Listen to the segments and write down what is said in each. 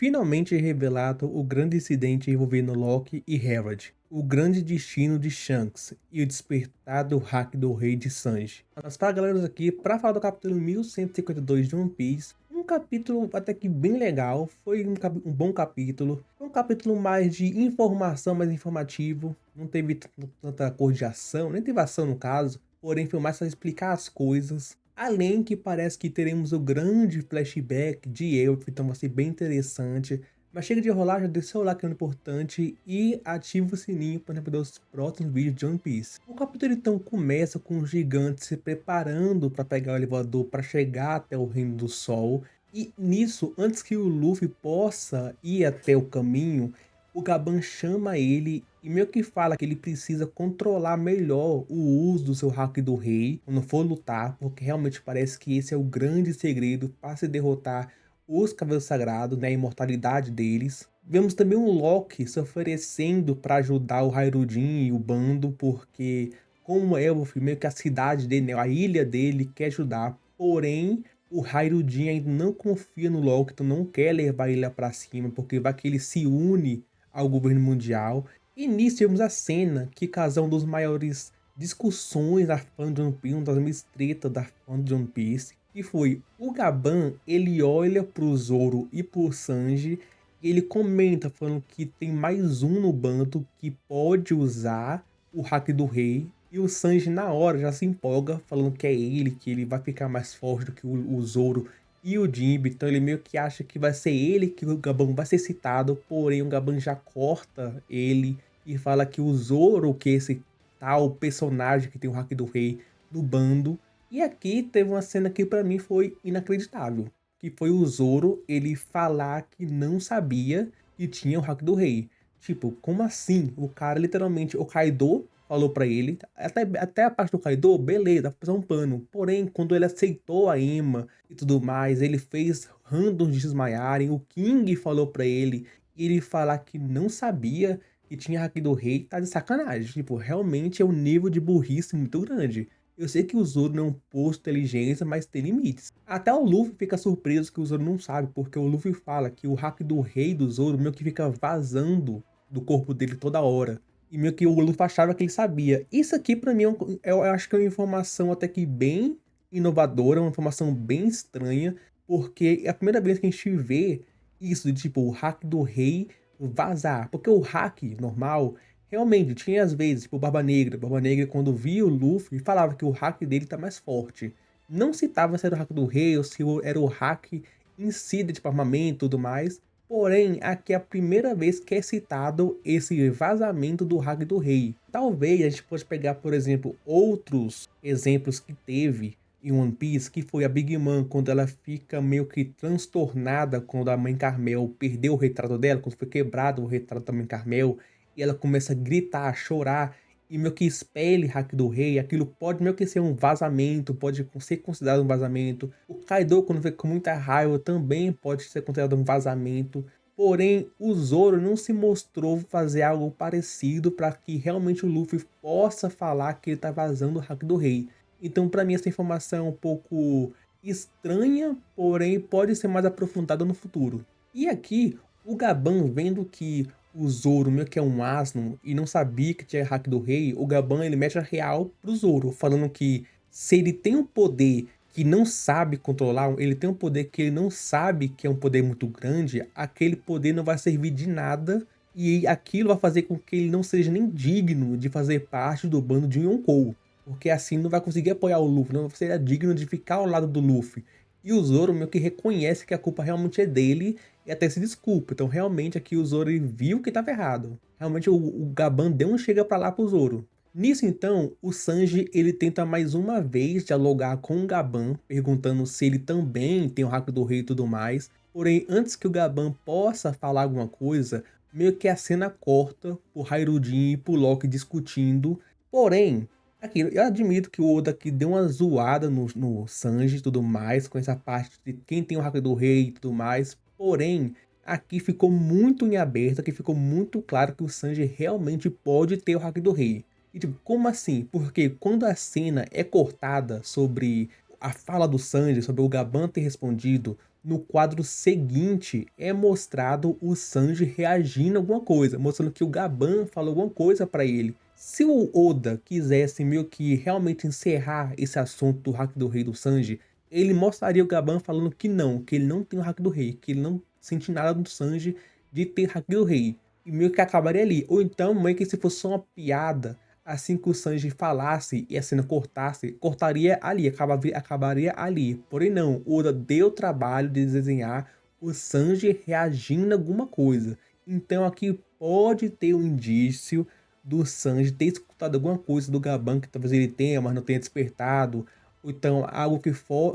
finalmente é revelado o grande incidente envolvendo Loki e Herald, o grande destino de Shanks e o despertar do hack do rei de Sanji. Mas para galera aqui, para falar do capítulo 1152 de One Piece, um capítulo até que bem legal, foi um bom capítulo, um capítulo mais de informação, mais informativo, não teve tanta cor de ação, nem teve ação no caso, porém foi mais para explicar as coisas. Além que parece que teremos o grande flashback de Elf, então vai ser bem interessante. Mas chega de enrolar, já deixa o like que é importante e ativa o sininho para não perder os próximos vídeos de One Piece. O capítulo então começa com os gigantes se preparando para pegar o elevador para chegar até o Reino do Sol. E nisso, antes que o Luffy possa ir até o caminho, o Gaban chama ele e meio que fala que ele precisa controlar melhor o uso do seu hack do rei quando for lutar, porque realmente parece que esse é o grande segredo para se derrotar os Cavaleiros Sagrados, né, a imortalidade deles. Vemos também o Loki se oferecendo para ajudar o Hairudin e o bando, porque como Elbaf, meio que a cidade dele, né, a ilha dele quer ajudar, porém o Hairudin ainda não confia no Loki, então não quer levar ele lá pra cima, porque vai que ele se une ao governo mundial. E nisso vemos a cena que causa um dos maiores discussões da fã de One Piece, uma das mais tretas da fã de One Piece, que foi o Gaban, ele olha pro Zoro e pro Sanji, e ele comenta falando que tem mais um no bando que pode usar o hack do rei, e o Sanji na hora já se empolga, falando que é ele, que ele vai ficar mais forte do que o Zoro e o Jinbe, então ele meio que acha que vai ser ele que o Gaban vai ser citado, porém o Gaban já corta ele e fala que o Zoro, que é esse tal personagem que tem o hack do rei no bando. E aqui teve uma cena que pra mim foi inacreditável, que foi o Zoro ele falar que não sabia que tinha o hack do rei. Tipo, como assim? O cara literalmente, o Kaido falou pra ele, até a parte do Kaido, beleza, dá pra passar um pano. Porém, quando ele aceitou a Ema e tudo mais, ele fez randoms desmaiarem, o King falou pra ele, e ele falar que não sabia que tinha hack do rei, tá de sacanagem. Tipo, realmente é um nível de burrice muito grande. Eu sei que o Zoro não é um posto de inteligência, mas tem limites. Até o Luffy fica surpreso que o Zoro não sabe, porque o Luffy fala que o hack do rei do Zoro meio que fica vazando do corpo dele toda hora. E meio que o Luffy achava que ele sabia. Isso aqui pra mim eu acho que é uma informação até que bem inovadora, uma informação bem estranha, porque é a primeira vez que a gente vê isso de tipo o hack do rei vazar. Porque o hack normal realmente tinha às vezes, tipo, Barba Negra quando via o Luffy falava que o hack dele tá mais forte. Não citava se era o hack do rei ou se era o hack em si, de tipo, armamento e tudo mais. Porém, aqui é a primeira vez que é citado esse vazamento do hack do rei. Talvez a gente possa pegar, por exemplo, outros exemplos que teve em One Piece, que foi a Big Mom, quando ela fica meio que transtornada quando a mãe Carmel perdeu o retrato dela, quando foi quebrado o retrato da mãe Carmel, e ela começa a gritar, a chorar, e meio que espelha hack do rei, aquilo pode meio que ser um vazamento, pode ser considerado um vazamento. O Kaido, quando vê com muita raiva, também pode ser considerado um vazamento. Porém, o Zoro não se mostrou fazer algo parecido para que realmente o Luffy possa falar que ele tá vazando o hack do rei. Então, para mim, essa informação é um pouco estranha, porém pode ser mais aprofundada no futuro. E aqui, o Gaban, vendo que o Zoro meio que é um asno e não sabia que tinha hack do rei, o Gaban ele mete a real pro Zoro, falando que se ele tem um poder que não sabe controlar, ele tem um poder que ele não sabe que é um poder muito grande, aquele poder não vai servir de nada e aquilo vai fazer com que ele não seja nem digno de fazer parte do bando de Yonkou. Porque assim não vai conseguir apoiar o Luffy, não seria digno de ficar ao lado do Luffy. E o Zoro meio que reconhece que a culpa realmente é dele e até se desculpa. Então realmente aqui o Zoro ele viu que estava errado. Realmente o Gaban deu um chega pra lá pro Zoro. Nisso então, o Sanji ele tenta mais uma vez dialogar com o Gaban, perguntando se ele também tem o hack do rei e tudo mais. Porém, antes que o Gaban possa falar alguma coisa, meio que a cena corta por Hairudin e por Loki discutindo. Porém, aqui, eu admito que o Oda aqui deu uma zoada no Sanji e tudo mais, com essa parte de quem tem o hack do rei e tudo mais. Porém, aqui ficou muito em aberto, aqui ficou muito claro que o Sanji realmente pode ter o hack do rei. E tipo, como assim? Porque quando a cena é cortada sobre a fala do Sanji, sobre o Gaban ter respondido, no quadro seguinte é mostrado o Sanji reagindo a alguma coisa, mostrando que o Gaban falou alguma coisa pra ele. Se o Oda quisesse meio que realmente encerrar esse assunto do hack do rei do Sanji, ele mostraria o Gaban falando que ele não tem o hack do rei, que ele não sente nada do Sanji de ter hack do rei. E meio que acabaria ali. Ou então, meio que se fosse só uma piada, assim que o Sanji falasse e a cena cortasse, cortaria ali, acabaria ali. Porém não, Oda deu o trabalho de desenhar o Sanji reagindo a alguma coisa. Então aqui pode ter um indício do Sanji ter escutado alguma coisa do Gaban que talvez ele tenha, mas não tenha despertado. Ou então algo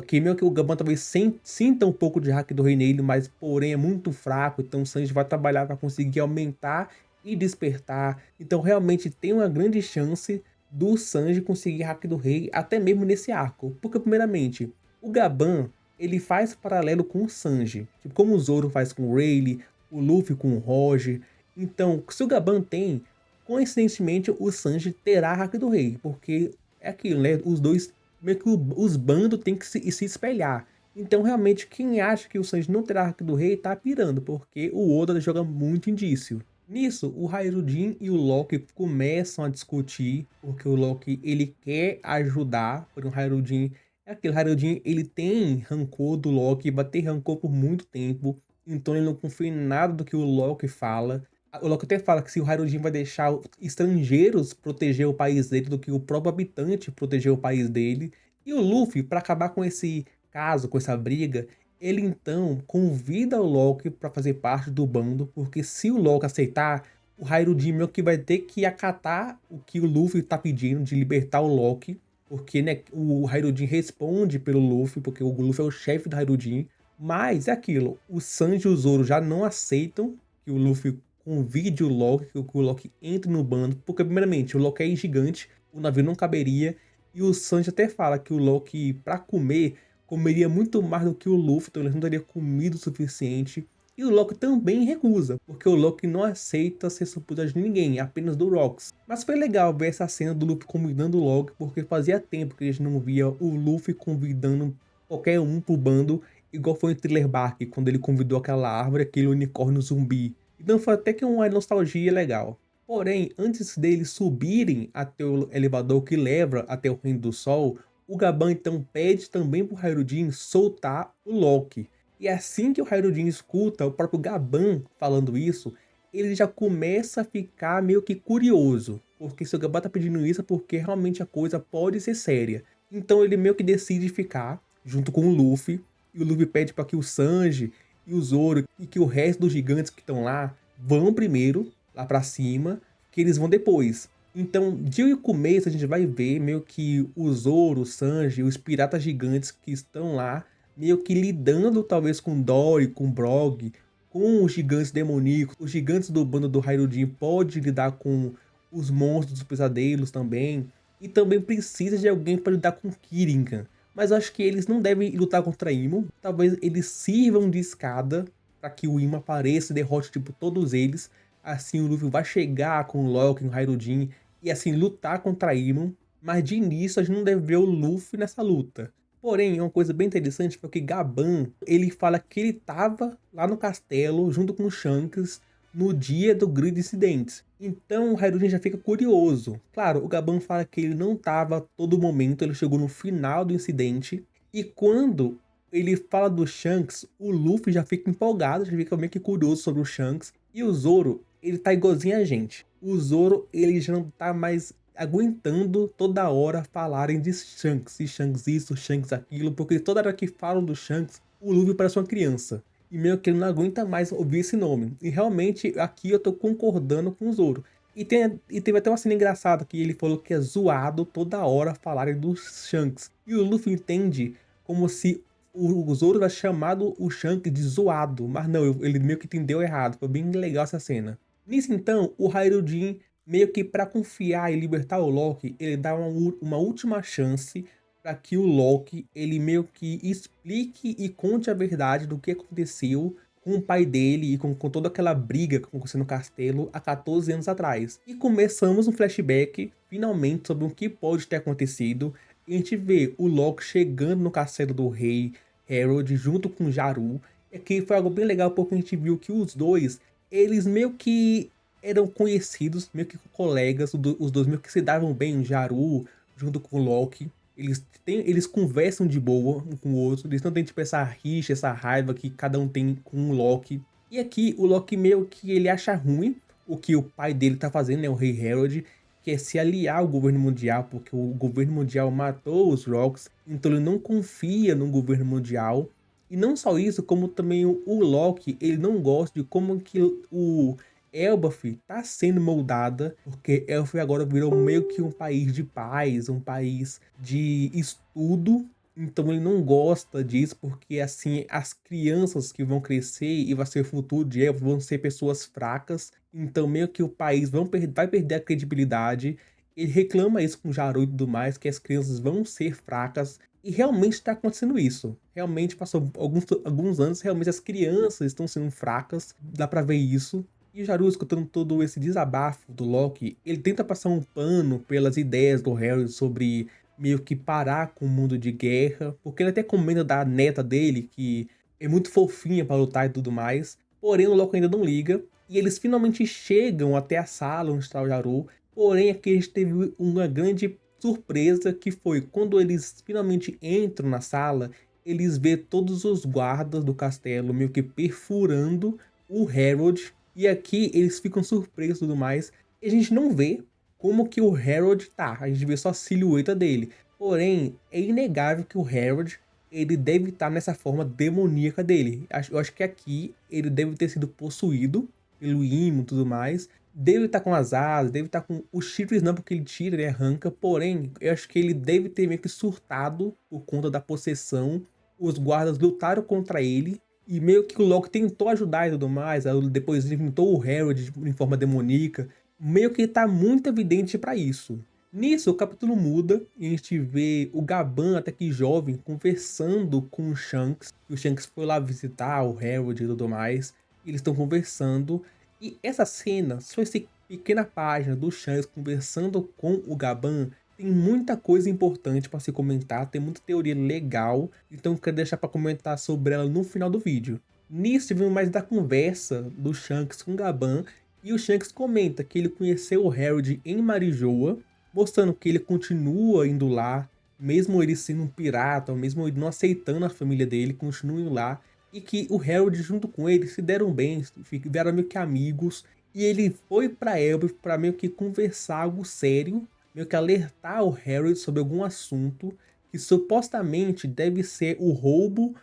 que meio que o Gaban talvez sinta um pouco de hack do rei nele, mas porém é muito fraco. Então o Sanji vai trabalhar para conseguir aumentar e despertar. Então realmente tem uma grande chance do Sanji conseguir hack do rei até mesmo nesse arco. Porque primeiramente, o Gaban, ele faz paralelo com o Sanji. Tipo, como o Zoro faz com o Rayleigh, o Luffy com o Roger. Então, se o Gaban tem, coincidentemente o Sanji terá hack do rei. Porque é aquilo, né? Os dois, meio que os bandos têm que se espelhar. Então, realmente, quem acha que o Sanji não terá hack do rei tá pirando, porque o Oda joga muito indício. Nisso, o Hayrodin e o Loki começam a discutir, porque o Loki ele quer ajudar, porém o Hayrodin é aquele, o Hayrodin ele tem rancor do Loki, vai ter rancor por muito tempo, então ele não confia em nada do que o Loki fala. O Loki até fala que se o Hayrodin vai deixar estrangeiros proteger o país dele do que o próprio habitante proteger o país dele. E o Luffy, para acabar com esse caso, com essa briga, ele então convida o Loki para fazer parte do bando, porque se o Loki aceitar, o Hayrodin meio que vai ter que acatar o que o Luffy tá pedindo de libertar o Loki, porque né, o Hayrodin responde pelo Luffy, porque o Luffy é o chefe do Hayrodin. Mas é aquilo, o Sanji e o Zoro já não aceitam que o Luffy convide o Loki, que o Loki entre no bando, porque primeiramente o Loki é gigante, o navio não caberia, e o Sanji até fala que o Loki, para comer, comeria muito mais do que o Luffy, então ele não teria comido o suficiente. E o Loki também recusa, porque o Loki não aceita ser subordinado de ninguém, apenas do Rox. Mas foi legal ver essa cena do Luffy convidando o Loki, porque fazia tempo que a gente não via o Luffy convidando qualquer um pro bando, igual foi em Thriller Bark, quando ele convidou aquela árvore, aquele unicórnio zumbi. Então foi até que uma nostalgia legal. Porém, antes deles subirem até o elevador que leva até o Reino do Sol, o Gaban então pede também pro Hayrodin soltar o Loki. E assim que o Hayrodin escuta o próprio Gaban falando isso, ele já começa a ficar meio que curioso. Porque se o Gaban tá pedindo isso é porque realmente a coisa pode ser séria. Então ele meio que decide ficar junto com o Luffy. E o Luffy pede para que o Sanji e o Zoro e que o resto dos gigantes que estão lá vão primeiro lá para cima, que eles vão depois. Então, de começo a gente vai ver meio que o Zoro, o Sanji, os piratas gigantes que estão lá, meio que lidando talvez com Dory, com Brog, com os gigantes demoníacos, os gigantes do bando do Hayrodin pode lidar com os monstros dos pesadelos também, e também precisa de alguém para lidar com Kiringan. Mas eu acho que eles não devem lutar contra Imo, talvez eles sirvam de escada para que o Imo apareça e derrote tipo todos eles. Assim o Luffy vai chegar com o Loki, o Hayrodin e assim lutar contra Imo, mas de início a gente não deve ver o Luffy nessa luta. Porém, uma coisa bem interessante foi que Gaban, ele fala que ele tava lá no castelo junto com o Shanks no dia do grande incidente. Então o Hayrodin já fica curioso. Claro, o Gaban fala que ele não tava a todo momento, ele chegou no final do incidente. E quando ele fala do Shanks, o Luffy já fica empolgado, já fica meio que curioso sobre o Shanks. E o Zoro, ele tá igualzinho a gente. O Zoro, ele já não tá mais aguentando toda hora falarem de Shanks. E Shanks isso, Shanks aquilo. Porque toda hora que falam do Shanks, o Luffy parece uma criança. E meio que ele não aguenta mais ouvir esse nome. E realmente, aqui eu tô concordando com o Zoro. E teve até uma cena engraçada que ele falou que é zoado toda hora falarem do Shanks. E o Luffy entende como se o Zoro vai chamado o Shanks de zoado. Mas não, ele meio que entendeu errado. Foi bem legal essa cena. Nisso então, o Hayrodin, meio que para confiar e libertar o Loki, ele dá uma última chance para que o Loki, ele meio que explique e conte a verdade do que aconteceu com o pai dele e com toda aquela briga que aconteceu no castelo há 14 anos atrás. E começamos um flashback, finalmente, sobre o que pode ter acontecido. E a gente vê o Loki chegando no castelo do rei, Harold junto com Jaru. É que foi algo bem legal porque a gente viu que os dois, eles meio que eram conhecidos, meio que colegas, os dois meio que se davam bem, o Jaru junto com o Loki. Eles conversam de boa um com o outro, eles não têm tipo essa rixa, essa raiva que cada um tem com o Loki. E aqui o Loki meio que ele acha ruim o que o pai dele tá fazendo, né, o Rei Harold, que é se aliar ao governo mundial, porque o governo mundial matou os Rocks, então ele não confia no governo mundial. E não só isso, como também o Loki, ele não gosta de como que o Elbaf tá sendo moldada, porque Elbaf agora virou meio que um país de paz, um país de estudo. Então ele não gosta disso, porque assim, as crianças que vão crescer e vai ser o futuro de Elbaf vão ser pessoas fracas. Então meio que o país vai perder a credibilidade. Ele reclama isso com o Jaru e tudo mais, que as crianças vão ser fracas. E realmente está acontecendo isso. Realmente passou alguns anos, realmente as crianças estão sendo fracas. Dá pra ver isso. E o Jaru, escutando todo esse desabafo do Loki, ele tenta passar um pano pelas ideias do Harry sobre meio que parar com o mundo de guerra. Porque ele até comenta da neta dele, que é muito fofinha pra lutar e tudo mais. Porém, o Loki ainda não liga. E eles finalmente chegam até a sala onde está o Jaru. Porém, aqui a gente teve uma grande surpresa, que foi quando eles finalmente entram na sala, eles vê todos os guardas do castelo meio que perfurando o Harold. E aqui eles ficam surpresos e tudo mais. E a gente não vê como que o Harold tá. A gente vê só a silhueta dele. Porém, é inegável que o Harold, ele deve estar nessa forma demoníaca dele. Eu acho que aqui ele deve ter sido possuído pelo Imo e tudo mais. Deve estar com as asas, deve estar com os chifres não, porque ele tira, ele arranca. Porém, eu acho que ele deve ter meio que surtado por conta da possessão. Os guardas lutaram contra ele. E meio que o Loki tentou ajudar e tudo mais. Aí depois ele inventou o Harold em forma demoníaca. Meio que tá muito evidente pra isso. Nisso, o capítulo muda e a gente vê o Gaban, até que jovem, conversando com o Shanks. O Shanks foi lá visitar o Harold e tudo mais. Eles estão conversando. E essa cena, só essa pequena página do Shanks conversando com o Gaban, tem muita coisa importante para se comentar, tem muita teoria legal, então eu quero deixar para comentar sobre ela no final do vídeo. Nisso tivemos mais da conversa do Shanks com o Gaban, e o Shanks comenta que ele conheceu o Harold em Marijoa, mostrando que ele continua indo lá, mesmo ele sendo um pirata, mesmo ele não aceitando a família dele, continua indo lá. E que o Harold junto com ele se deram bem, vieram meio que amigos. E ele foi pra Elbaf pra meio que conversar algo sério, meio que alertar o Harold sobre algum assunto que supostamente deve ser o roubo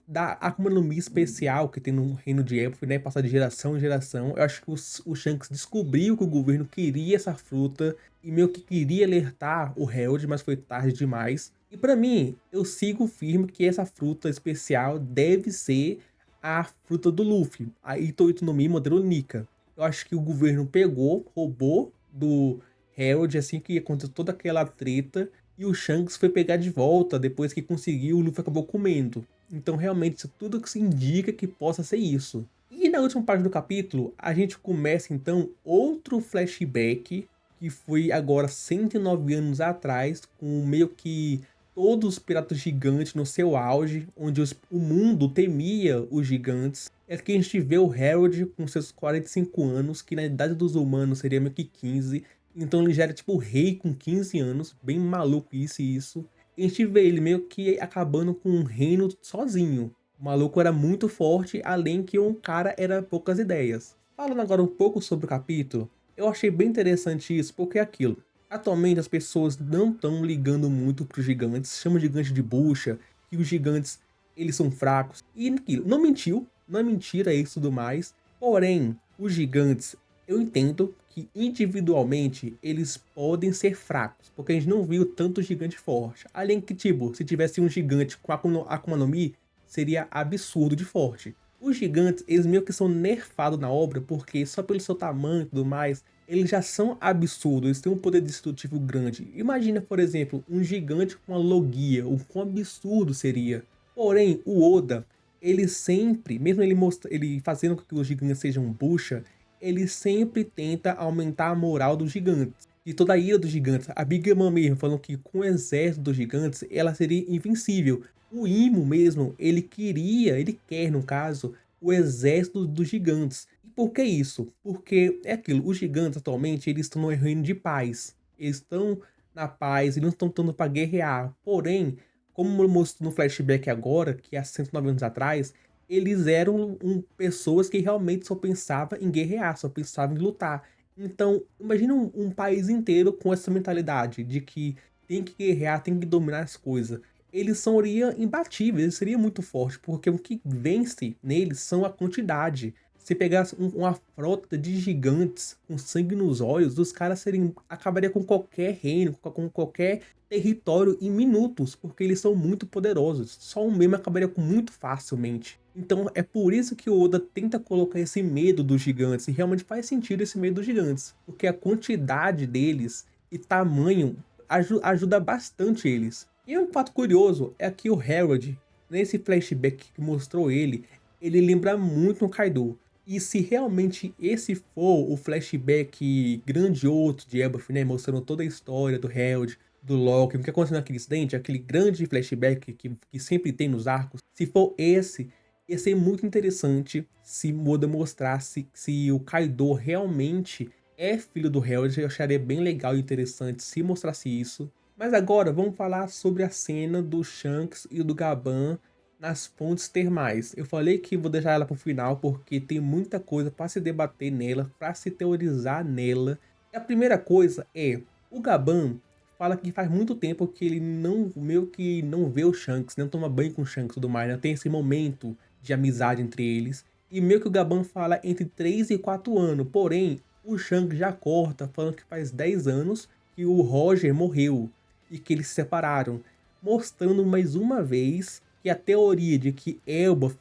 da Akuma no Mi especial que tem no reino de Elbaf, né, passar de geração em geração. Eu acho que o Shanks descobriu que o governo queria essa fruta e meio que queria alertar o Harold, mas foi tarde demais. E pra mim, eu sigo firme que essa fruta especial deve ser a fruta do Luffy, a Ito no Mi modelo Nika. Eu acho que o governo pegou, roubou do Harold assim que aconteceu toda aquela treta, e o Shanks foi pegar de volta depois que conseguiu, o Luffy acabou comendo. Então realmente isso tudo que se indica que possa ser isso. E na última parte do capítulo, a gente começa então outro flashback, que foi agora 109 anos atrás, com meio que todos os piratas gigantes no seu auge, onde o mundo temia os gigantes. É que a gente vê o Harold com seus 45 anos, que na idade dos humanos seria meio que 15. Então ele já era tipo rei com 15 anos, bem maluco isso e isso. E a gente vê ele meio que acabando com um reino sozinho. O maluco era muito forte, além que um cara era poucas ideias. Falando agora um pouco sobre o capítulo, eu achei bem interessante isso, porque é aquilo. Atualmente as pessoas não estão ligando muito para os gigantes, chamam gigantes de bucha, que os gigantes eles são fracos. E aquilo, não mentiu, não é mentira isso e tudo mais. Porém, os gigantes, eu entendo que individualmente eles podem ser fracos, porque a gente não viu tanto gigante forte. Além que, tipo, se tivesse um gigante com Akuma no Mi, seria absurdo de forte. Os gigantes, eles meio que são nerfados na obra, porque só pelo seu tamanho e tudo mais, eles já são absurdos, eles têm um poder destrutivo grande. Imagina, por exemplo, um gigante com uma Logia, o quão absurdo seria. Porém, o Oda, ele sempre, mesmo ele fazendo com que os gigantes sejam bucha, ele sempre tenta aumentar a moral dos gigantes. E toda a ira dos gigantes, a Big Mom mesmo falando que com o exército dos gigantes, ela seria invencível. O Imo mesmo, ele quer no caso, o exército dos gigantes. E por que isso? Porque é aquilo, os gigantes atualmente eles estão no reino de paz. Eles estão na paz e não estão tanto para guerrear. Porém, como mostrou no flashback agora, que há 109 anos atrás, eles eram pessoas que realmente só pensavam em guerrear, só pensavam em lutar. Então, imagina um país inteiro com essa mentalidade de que tem que guerrear, tem que dominar as coisas. Eles seriam imbatíveis, eles seriam muito fortes, porque o que vence neles são a quantidade. Se pegasse uma frota de gigantes com sangue nos olhos, os caras acabaria com qualquer reino, com qualquer território em minutos, porque eles são muito poderosos. Só um meme acabaria com muito facilmente. Então é por isso que o Oda tenta colocar esse medo dos gigantes, e realmente faz sentido esse medo dos gigantes, porque a quantidade deles e tamanho ajuda bastante eles. E um fato curioso é que o Harold, nesse flashback que mostrou ele lembra muito o Kaido. E se realmente esse for o flashback grandioso de Elbaf, né, mostrando toda a história do Harold, do Loki, o que aconteceu naquele incidente, aquele grande flashback que sempre tem nos arcos, se for esse, ia ser muito interessante se Oda mostrasse se o Kaido realmente é filho do Harold. Eu acharia bem legal e interessante se mostrasse isso. Mas agora vamos falar sobre a cena do Shanks e do Gaban nas fontes termais. Eu falei que vou deixar ela pro final porque tem muita coisa para se debater nela, para se teorizar nela. E a primeira coisa é, o Gaban fala que faz muito tempo que ele não, meio que não vê o Shanks, não toma banho com o Shanks e tudo mais, né? Tem esse momento de amizade entre eles. E meio que o Gaban fala entre 3 e 4 anos, porém, o Shanks já corta falando que faz 10 anos que o Roger morreu e que eles se separaram, mostrando mais uma vez que a teoria de que Elbaf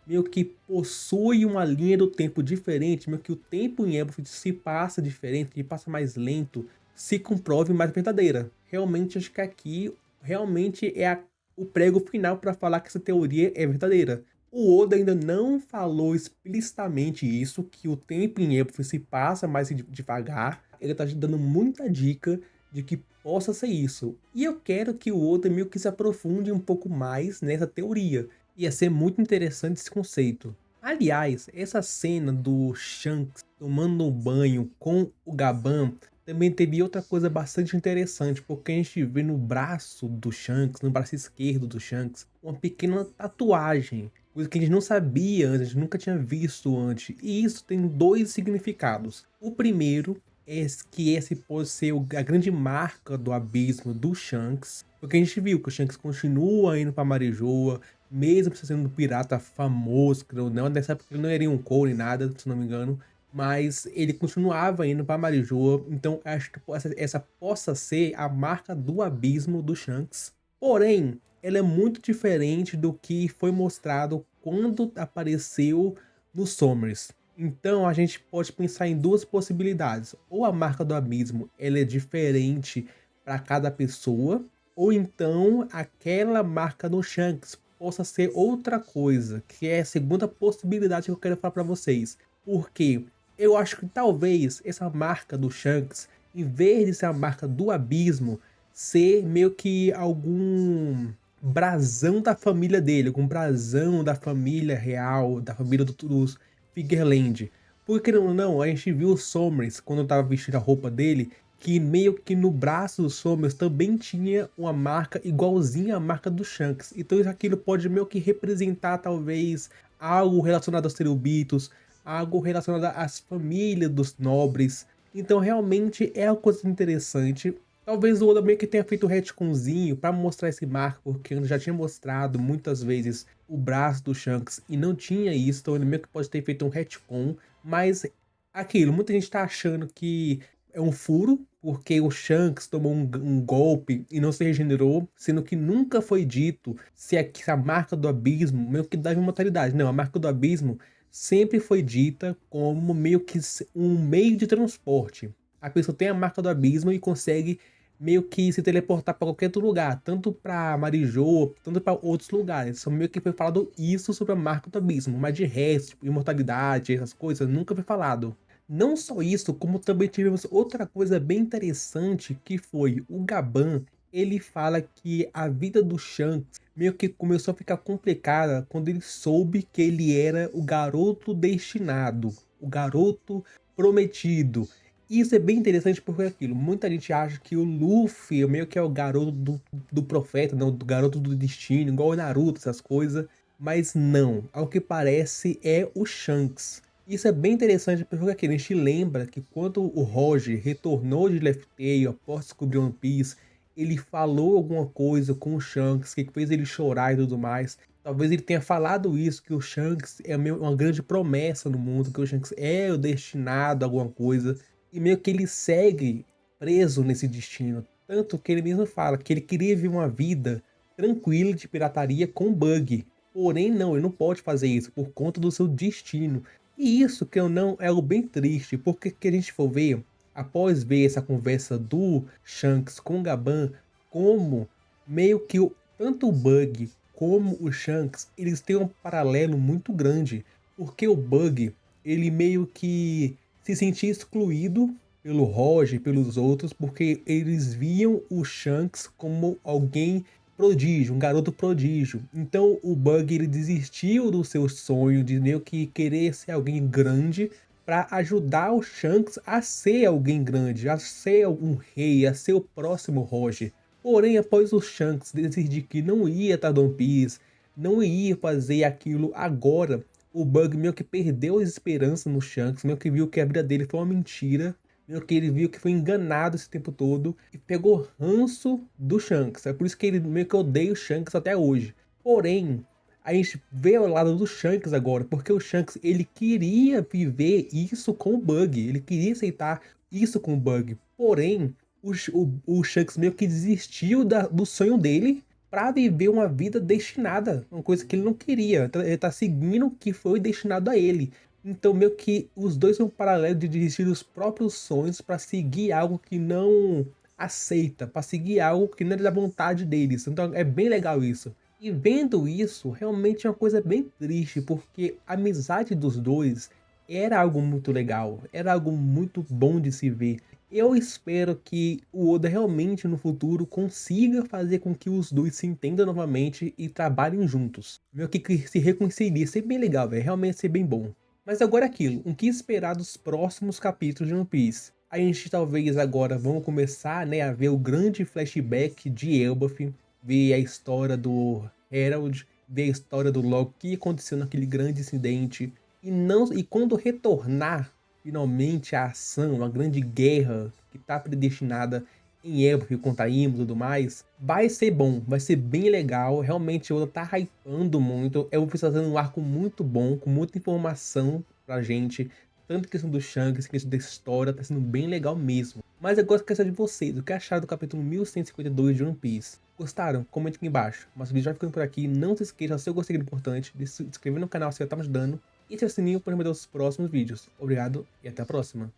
meio que possui uma linha do tempo diferente, meio que o tempo em Elbaf se passa diferente, se passa mais lento, se comprove mais verdadeira. Realmente acho que aqui realmente é o prego final para falar que essa teoria é verdadeira. O Oda ainda não falou explicitamente isso, que o tempo em Elbaf se passa mais devagar. Ele tá dando muita dica de que possa ser isso. E eu quero que o Oda meio que se aprofunde um pouco mais nessa teoria. Ia ser muito interessante esse conceito. Aliás, essa cena do Shanks tomando um banho com o Gaban também teve outra coisa bastante interessante, porque a gente vê no braço do Shanks, no braço esquerdo do Shanks, uma pequena tatuagem, coisa que a gente não sabia antes, a gente nunca tinha visto antes. E isso tem dois significados. O primeiro é que esse pode ser a grande marca do abismo do Shanks, porque a gente viu que o Shanks continua indo para Marijoa, mesmo sendo um pirata famoso, que não, nessa época ele não era um Kou nem nada, se não me engano, mas ele continuava indo para Marijoa, então acho que essa possa ser a marca do abismo do Shanks. Porém, ela é muito diferente do que foi mostrado quando apareceu no Summers. Então a gente pode pensar em duas possibilidades. Ou a marca do abismo ela é diferente para cada pessoa, ou então aquela marca do Shanks possa ser outra coisa, que é a segunda possibilidade que eu quero falar para vocês. Porque eu acho que talvez essa marca do Shanks, em vez de ser a marca do abismo, ser meio que algum brasão da família dele, algum brasão da família real, da família dos Figuerland. Porque, querendo ou não, a gente viu o Sommers, quando tava vestindo a roupa dele, que meio que no braço do Sommers também tinha uma marca igualzinha à marca do Shanks. Então aquilo pode meio que representar, talvez, algo relacionado aos Terubitos, algo relacionado às famílias dos nobres. Então realmente é uma coisa interessante. Talvez o Oda meio que tenha feito um retconzinho pra mostrar esse marco, porque ele já tinha mostrado muitas vezes o braço do Shanks e não tinha isso, então ele meio que pode ter feito um retcon, mas aquilo, muita gente tá achando que é um furo, porque o Shanks tomou um golpe e não se regenerou, sendo que nunca foi dito se a marca do abismo meio que dava imortalidade. Não, a marca do abismo sempre foi dita como meio que um meio de transporte. A pessoa tem a marca do abismo e consegue meio que se teleportar para qualquer outro lugar, tanto para Marijoa, tanto para outros lugares. Só meio que foi falado isso sobre a marca do abismo, mas de resto, tipo, imortalidade, essas coisas, nunca foi falado. Não só isso, como também tivemos outra coisa bem interessante, que foi o Gaban, ele fala que a vida do Shanks meio que começou a ficar complicada quando ele soube que ele era o garoto destinado, o garoto prometido. Isso é bem interessante porque é aquilo, muita gente acha que o Luffy meio que é o garoto do profeta, não, do garoto do destino, igual o Naruto, essas coisas, mas não, ao que parece é o Shanks. Isso é bem interessante porque aqui, a gente lembra que quando o Roger retornou de Laugh Tale após descobrir One Piece, ele falou alguma coisa com o Shanks que fez ele chorar e tudo mais. Talvez ele tenha falado isso, que o Shanks é uma grande promessa no mundo, que o Shanks é o destinado a alguma coisa. E meio que ele segue preso nesse destino. Tanto que ele mesmo fala que ele queria viver uma vida tranquila de pirataria com Bug. Porém, não, ele não pode fazer isso por conta do seu destino. E isso, que eu não, é algo bem triste, porque que a gente for ver, após ver essa conversa do Shanks com o Gaban, como meio que tanto o Bug como o Shanks, eles têm um paralelo muito grande, porque o Bug, ele meio que se sentia excluído pelo Roger, pelos outros, porque eles viam o Shanks como alguém prodígio, um garoto prodígio. Então o Bug ele desistiu do seu sonho de meio que querer ser alguém grande para ajudar o Shanks a ser alguém grande, a ser um rei, a ser o próximo Roger. Porém, após o Shanks decidir que não ia estar One Piece, não ia fazer aquilo agora, o Bug meio que perdeu as esperanças no Shanks, meio que viu que a vida dele foi uma mentira, meio que ele viu que foi enganado esse tempo todo e pegou ranço do Shanks. É por isso que ele meio que odeia o Shanks até hoje. Porém, a gente vê o lado do Shanks agora, porque o Shanks ele queria viver isso com o Bug, ele queria aceitar isso com o Bug. Porém, o Shanks meio que desistiu do sonho dele para viver uma vida destinada, uma coisa que ele não queria. Ele tá seguindo o que foi destinado a ele. Então, meio que os dois são paralelos de desistir dos próprios sonhos para seguir algo que não aceita, para seguir algo que não é da vontade deles. Então, é bem legal isso. E vendo isso, realmente é uma coisa bem triste, porque a amizade dos dois era algo muito legal, era algo muito bom de se ver. Eu espero que o Oda realmente no futuro consiga fazer com que os dois se entendam novamente e trabalhem juntos. Meio que se reconciliem, ser bem legal, velho, realmente ser bem bom. Mas agora é aquilo, o que esperar dos próximos capítulos de One Piece? A gente talvez agora vamos começar, né, a ver o grande flashback de Elbaf, ver a história do Herald, ver a história do Log, o que aconteceu naquele grande incidente. E quando retornar finalmente a ação, a grande guerra que está predestinada em Elbaf contra Imo e tudo mais, vai ser bom, vai ser bem legal. Realmente o Oda tá hypando muito. Elbaf está fazendo um arco muito bom, com muita informação pra gente. Tanto questão do Shanks, questão da história, tá sendo bem legal mesmo. Mas agora eu quero saber de vocês, o que acharam do capítulo 1152 de One Piece? Gostaram? Comente aqui embaixo. Mas o vídeo vai ficando por aqui. Não se esqueça, se eu gostei, é importante, de se inscrever no canal se já tá me ajudando. E ativar o sininho para não perder os próximos vídeos. Obrigado e até a próxima.